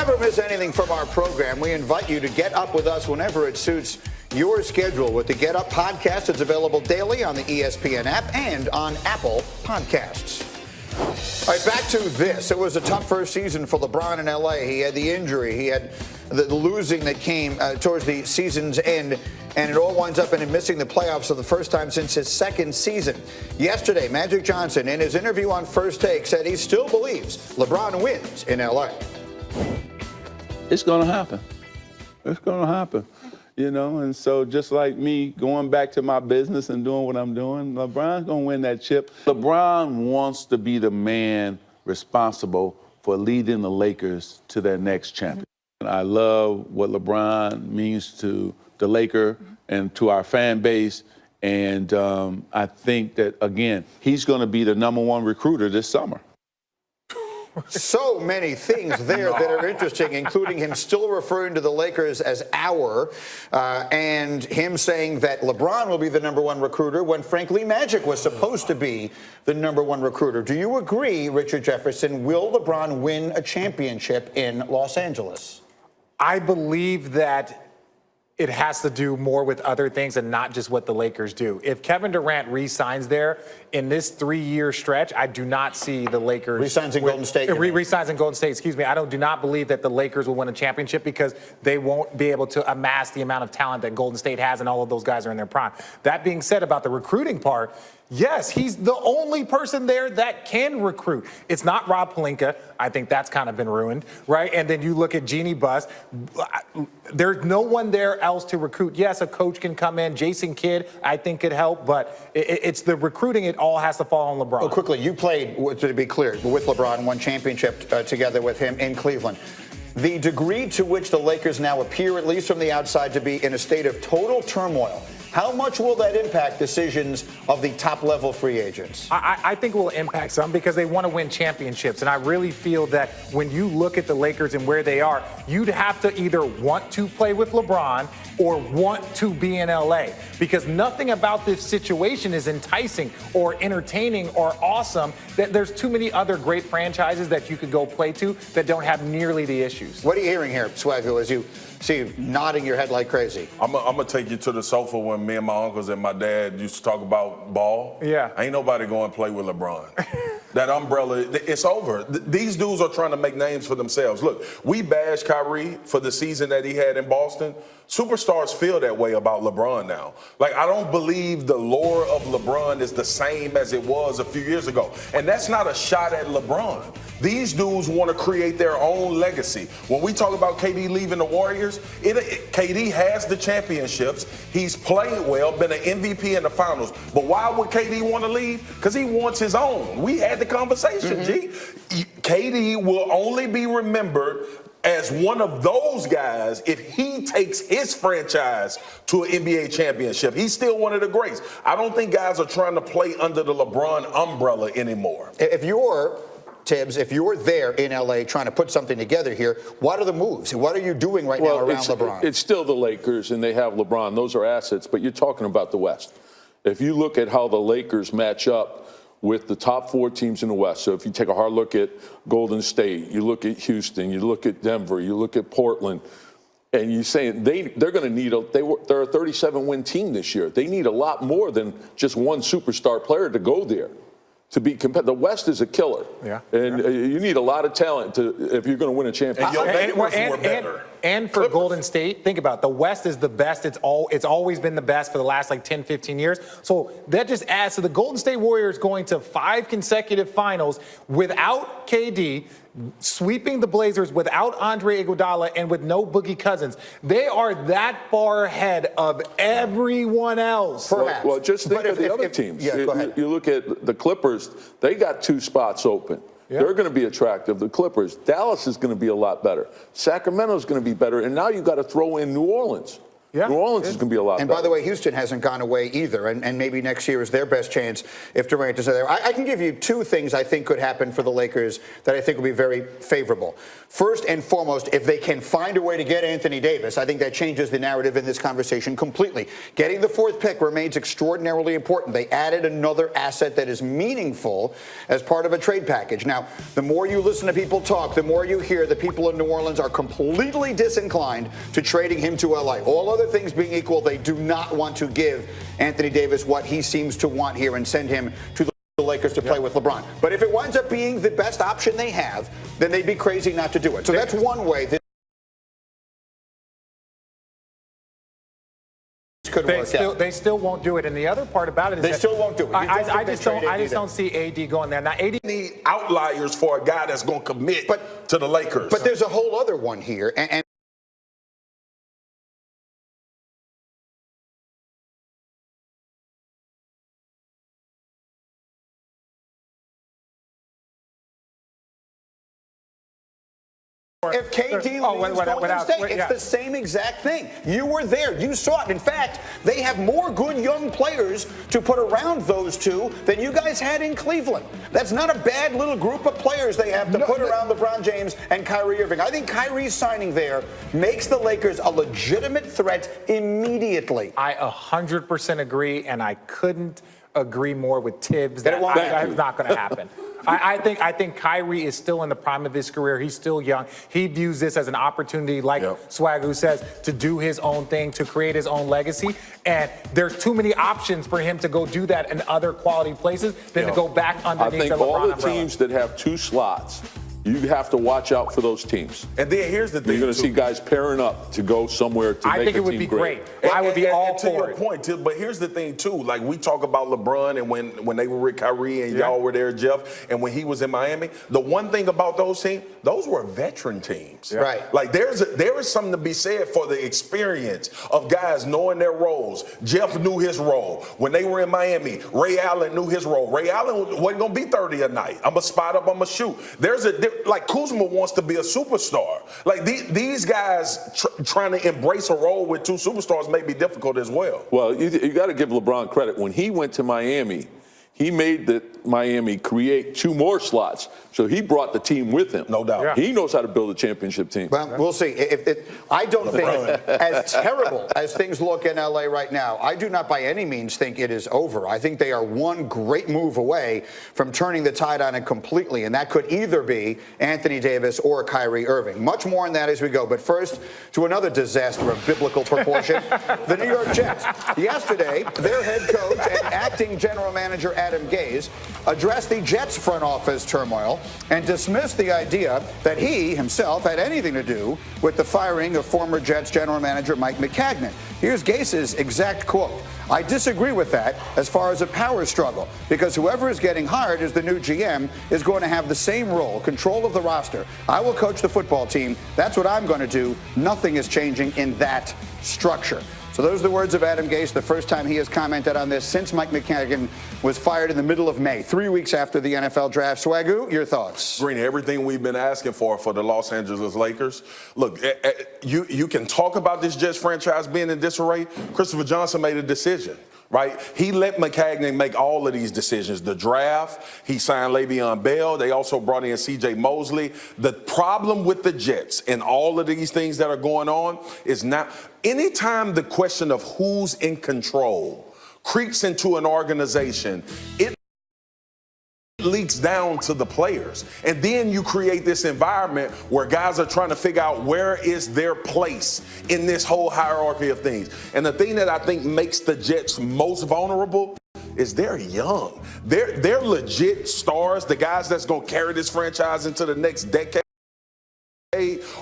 never miss anything from our program, we invite you to get up with us whenever it suits your schedule with the Get Up podcast. It's available daily on the ESPN app and on Apple Podcasts. All right, back to this. It was a tough first season for LeBron in L.A. He had the injury. He had the losing that came towards the season's end, and it all winds up in him missing the playoffs for the first time since his second season. Yesterday, Magic Johnson, in his interview on First Take, said he still believes LeBron wins in L.A. It's going to happen. It's going to happen. You know, and so just like me going back to my business and doing what I'm doing, LeBron's going to win that chip. LeBron wants to be the man responsible for leading the Lakers to their next champion. And I love what LeBron means to the Laker and to our fan base. And I think that, again, he's going to be the #1 recruiter this summer. So many things there that are interesting, including him still referring to the Lakers as our, and him saying that LeBron will be the #1 recruiter when, frankly, Magic was supposed to be the #1 recruiter. Do you agree, Richard Jefferson, will LeBron win a championship in Los Angeles? I believe that it has to do more with other things and not just what the Lakers do. If Kevin Durant re-signs there in this 3-year stretch, I do not see the Lakers re-signs in Golden State. Re-signs in Golden State, excuse me. I do not believe that the Lakers will win a championship because they won't be able to amass the amount of talent that Golden State has, and all of those guys are in their prime. That being said, about the recruiting part, yes, he's the only person there that can recruit. It's not Rob Pelinka. I think that's kind of been ruined, right? And then you look at Jeannie Buss. There's no one there else to recruit. Yes, a coach can come in. Jason Kidd, I think, could help, but it's the recruiting. It all has to fall on LeBron. Oh, quickly, you played, to be clear, with LeBron, won championship together with him in Cleveland. The degree to which the Lakers now appear, at least from the outside, to be in a state of total turmoil, how much will that impact decisions of the top-level free agents? I think it will impact some because they want to win championships. And I really feel that when you look at the Lakers and where they are, you'd have to either want to play with LeBron or want to be in L.A. because nothing about this situation is enticing or entertaining or awesome. That there's too many other great franchises that you could go play to that don't have nearly the issues. What are you hearing here, Swaggo, as you see you nodding your head like crazy? I'm going to take you to the sofa when me and my uncles and my dad used to talk about ball. Yeah. Ain't nobody going to play with LeBron. That umbrella, it's over. These dudes are trying to make names for themselves. Look, we bashed Kyrie for the season that he had in Boston. Superstars feel that way about LeBron now. Like, I don't believe the lore of LeBron is the same as it was a few years ago. And that's not a shot at LeBron. These dudes want to create their own legacy. When we talk about KD leaving the Warriors, KD has the championships. He's played well, been an MVP in the finals. But why would KD want to leave? Because he wants his own. We had the conversation, G. KD will only be remembered as one of those guys if he takes his franchise to an NBA championship. He's still one of the greats. I don't think guys are trying to play under the LeBron umbrella anymore. If you're Tibbs, if you're there in L.A. trying to put something together here, what are the moves? What are you doing right now around LeBron? It's still the Lakers, and they have LeBron. Those are assets, but you're talking about the West. If you look at how the Lakers match up with the top 4 teams in the West, so if you take a hard look at Golden State, you look at Houston, you look at Denver, you look at Portland, and you're saying they're going to need they're a 37-win team this year. They need a lot more than just one superstar player to go there. To be competitive. The West is a killer. Yeah. And you need a lot of talent if you're going to win a championship. And for Golden State, think about it. The West is the best. It's always been the best for the last 10, 15 years. So that just adds to the Golden State Warriors going to 5 consecutive finals without KD, sweeping the Blazers without Andre Iguodala and with no Boogie Cousins. They are that far ahead of everyone else. Well, just think of the other teams. Yeah, go ahead. You look at the Clippers, they got 2 spots open. Yeah. They're going to be attractive. The Clippers. Dallas is going to be a lot better. Sacramento's going to be better. And now you've got to throw in New Orleans. Yeah, New Orleans is going to be a lot And better. by the way, Houston hasn't gone away either, and maybe next year is their best chance if Durant is there. I can give you two things I think could happen for the Lakers that I think will be very favorable. First and foremost, if they can find a way to get Anthony Davis, I think that changes the narrative in this conversation completely. Getting the fourth pick remains extraordinarily important. They added another asset that is meaningful as part of a trade package. Now, the more you listen to people talk, the more you hear the people in New Orleans are completely disinclined to trading him to LA. All other things being equal, they do not want to give Anthony Davis what he seems to want here and send him to the Lakers to play with LeBron. But if it winds up being the best option they have, then they'd be crazy not to do it. So that's one way that could work out. They still won't do it. And the other part about it is They still won't do it. I just don't see AD going there. Now, AD Need outliers for a guy that's going to commit to the Lakers. But there's a whole other one here, and if KD leaves Golden State, it's the same exact thing. You were there. You saw it. In fact, they have more good young players to put around those two than you guys had in Cleveland. That's not a bad little group of players they have to put around LeBron James and Kyrie Irving. I think Kyrie's signing there makes the Lakers a legitimate threat immediately. I 100% agree, and I couldn't agree more with Tibbs. That's not going to happen. I think Kyrie is still in the prime of his career. He's still young. He views this as an opportunity, like Swagoo says, to do his own thing, to create his own legacy. And there's too many options for him to go do that in other quality places than to go back underneath the LeBron umbrella. I think all the teams that have two slots, you have to watch out for those teams. And then here's the thing. You're going to see guys pairing up to go somewhere to make a team great. I think it would be great. I would be all for it. To your point, but here's the thing, too. Like, we talk about LeBron and when they were with Kyrie and y'all were there, Jeff, and when he was in Miami, the one thing about those teams, those were veteran teams. Right. Like, there is something to be said for the experience of guys knowing their roles. Jeff knew his role. When they were in Miami, Ray Allen knew his role. Ray Allen wasn't going to be 30 a night. I'm going to spot up, I'm going to shoot. Like, Kuzma wants to be a superstar. Like, these guys trying to embrace a role with two superstars may be difficult as well. Well, you got to give LeBron credit. When he went to Miami, he made the Miami create two more slots. So he brought the team with him. No doubt. Yeah. He knows how to build a championship team. Well, we'll see. I don't think, as terrible as things look in LA right now, I do not by any means think it is over. I think they are one great move away from turning the tide on it completely, and that could either be Anthony Davis or Kyrie Irving. Much more on that as we go. But first, to another disaster of biblical proportion, the New York Jets. Yesterday, their head coach and acting general manager Adam Gase addressed the Jets front office turmoil and dismissed the idea that he himself had anything to do with the firing of former Jets general manager Mike McCagnon. Here's Gase's exact quote. I disagree with that as far as a power struggle, because whoever is getting hired as the new GM is going to have the same role, control of the roster. I will coach the football team. That's what I'm going to do. Nothing is changing in that structure. So those are the words of Adam Gase, the first time he has commented on this since Mike McCagnon was fired in the middle of May, 3 weeks after the NFL draft. Swagoo, your thoughts? Green, everything we've been asking for the Los Angeles Lakers. Look, you can talk about this Jets franchise being in disarray. Christopher Johnson made a decision. Right? He let McCagnon make all of these decisions. The draft, he signed Le'Veon Bell. They also brought in C.J. Mosley. The problem with the Jets and all of these things that are going on is not anytime the question of who's in control creeps into an organization, it leaks down to the players. And then you create this environment where guys are trying to figure out where is their place in this whole hierarchy of things. And the thing that I think makes the Jets most vulnerable is they're young. They're legit stars, the guys that's going to carry this franchise into the next decade.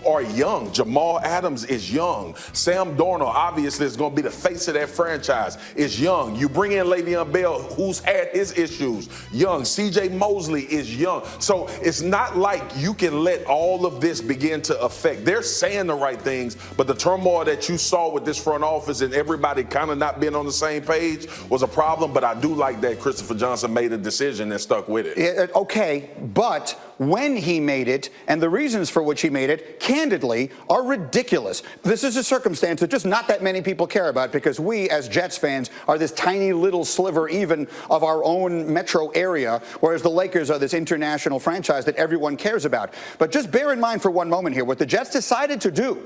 Are young. Jamal Adams is young. Sam Darnold, obviously, is going to be the face of that franchise, is young. You bring in Le'Veon Bell, who's had his issues, young. C.J. Mosley is young. So it's not like you can let all of this begin to affect. They're saying the right things, but the turmoil that you saw with this front office and everybody kind of not being on the same page was a problem. But I do like that Christopher Johnson made a decision and stuck with it. Okay, but when he made it, and the reasons for which he made it, candidly, are ridiculous. This is a circumstance that just not that many people care about because we, as Jets fans, are this tiny little sliver even of our own metro area, whereas the Lakers are this international franchise that everyone cares about. But just bear in mind for one moment here, what the Jets decided to do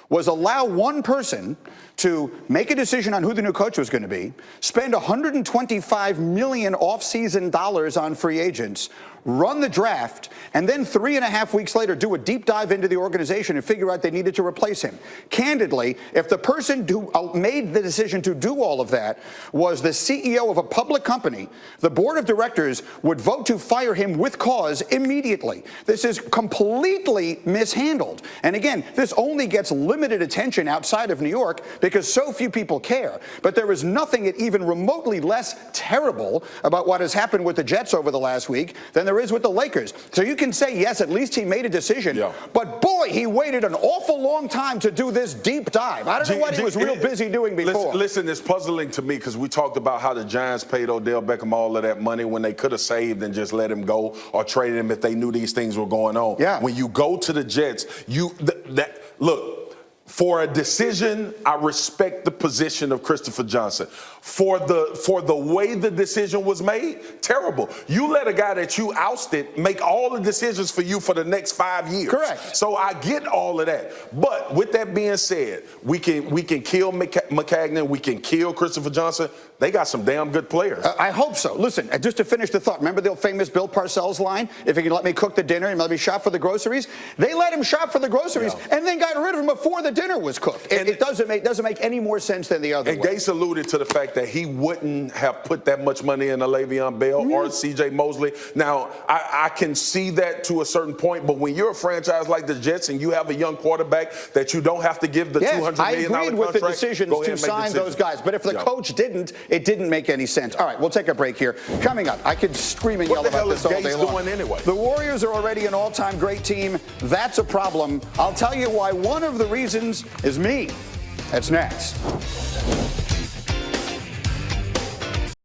was allow one person to make a decision on who the new coach was going to be, spend $125 million off-season dollars on free agents, run the draft, and then 3.5 weeks later do a deep dive into the organization and figure out they needed to replace him. Candidly, if the person who made the decision to do all of that was the CEO of a public company, the board of directors would vote to fire him with cause immediately. This is completely mishandled. And again, this only gets limited attention outside of New York because so few people care. But there is nothing even remotely less terrible about what has happened with the Jets over the last week than there is with the Lakers. So you can say, yes, at least he made a decision. Yeah. But boy, he waited an awful long time to do this deep dive. I don't know what he was real busy doing before. Listen, it's puzzling to me because we talked about how the Giants paid Odell Beckham all of that money when they could have saved and just let him go or traded him if they knew these things were going on. Yeah. When you go to the Jets, look, for a decision, I respect the position of Christopher Johnson. For the way the decision was made, terrible. You let a guy that you ousted make all the decisions for you for the next 5 years. Correct. So I get all of that. But with that being said, we can kill McCagnon, we can kill Christopher Johnson. They got some damn good players. I hope so. Listen, just to finish the thought, remember the famous Bill Parcells line? If he can let me cook the dinner and let me shop for the groceries? They let him shop for the groceries and then got rid of him before the dinner was cooked. And it doesn't make any more sense than the other way. And Gase alluded to the fact that he wouldn't have put that much money in a Le'Veon Bell or C.J. Mosley. Now, I can see that to a certain point, but when you're a franchise like the Jets and you have a young quarterback that you don't have to give the $200 million contract, I agreed with the decisions to sign those guys. But if the coach didn't, it didn't make any sense. All right, we'll take a break here. Coming up, I could scream and yell about this all day long. Doing anyway? The Warriors are already an all-time great team. That's a problem. I'll tell you why one of the reasons is me. That's next.